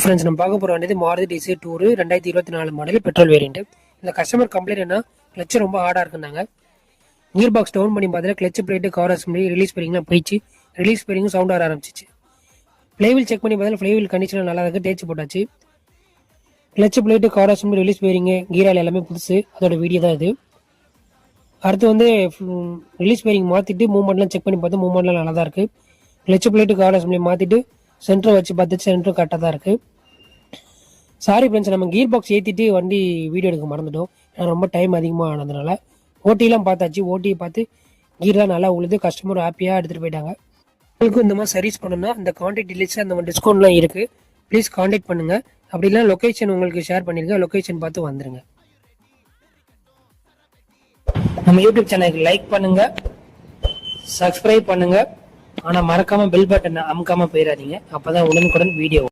Friends நம்ம பார்க்க போகிற வண்டி Maruti Dzire tour 2024 model petrol variant. இந்த கஸ்டமர் கம்ப்ளைண்ட் என்ன, கிளச் ரொம்ப ஹார்டாக இருக்குன்னாங்க. கியர் பாக்ஸ் டவுன் பண்ணி பார்த்தா clutch plate cover assembly release பேரிங்லாம் போயிடுச்சு. ரிலீஸ் பேரிங்கும் சவுண்ட் வர ஆரம்பிச்சிச்சு. ஃப்ளைவீல் செக் பண்ணி பார்த்தா ஃப்ளைவீல் கண்டிஷன் நல்லா இருக்குது, தேய்ச்சி போட்டாச்சு. Clutch plate cover assembly release bearing கீரால் எல்லாமே புதுசு, அதோட வீடியோ தான் இது. அடுத்து ரிலீஸ் பேரிங் மாற்றிட்டு மூவ்மெண்ட்லாம் செக் பண்ணி பார்த்தா மூவ்மெண்ட்லாம் நல்லா தான் இருக்குது. கிளச் பிளேட்டு கவர் அசம்பிளி மாற்றிட்டு சென்டர் வச்சு பார்த்துட்டு சென்டர் கரெக்டாக தான் இருக்குது. சாரி ஃப்ரெண்ட்ஸ், நம்ம கியர் பாக்ஸ் ஏற்றிட்டு வண்டி வீடியோ எடுக்க மறந்துட்டோம். ஏன்னா ரொம்ப டைம் அதிகமாக ஆனதுனால. ஓட்டிலாம் பார்த்தாச்சு, ஓட்டியை பார்த்து கீர்லாம் நல்லா உழுது, கஸ்டமர் ஹாப்பியாக எடுத்துகிட்டு போயிட்டாங்க. உங்களுக்கும் இந்த மாதிரி சர்வீஸ் பண்ணணும்னா இந்த கான்டாக்ட் டீடைல்ஸ் அந்த டிஸ்கவுண்ட்லாம் இருக்குது, ப்ளீஸ் கான்டாக்ட் பண்ணுங்கள். அப்படி இல்லை லொக்கேஷன் உங்களுக்கு ஷேர் பண்ணியிருக்கேன், லொக்கேஷன் பார்த்து வந்துடுங்க. நம்ம யூடியூப் சேனலுக்கு லைக் பண்ணுங்கள், சப்ஸ்கிரைப் பண்ணுங்கள். ஆனால் மறக்காமல் பெல் பட்டனை அமுக்காமல் போயிடாதீங்க, அப்போ தான் உடனுக்குடன் வீடியோ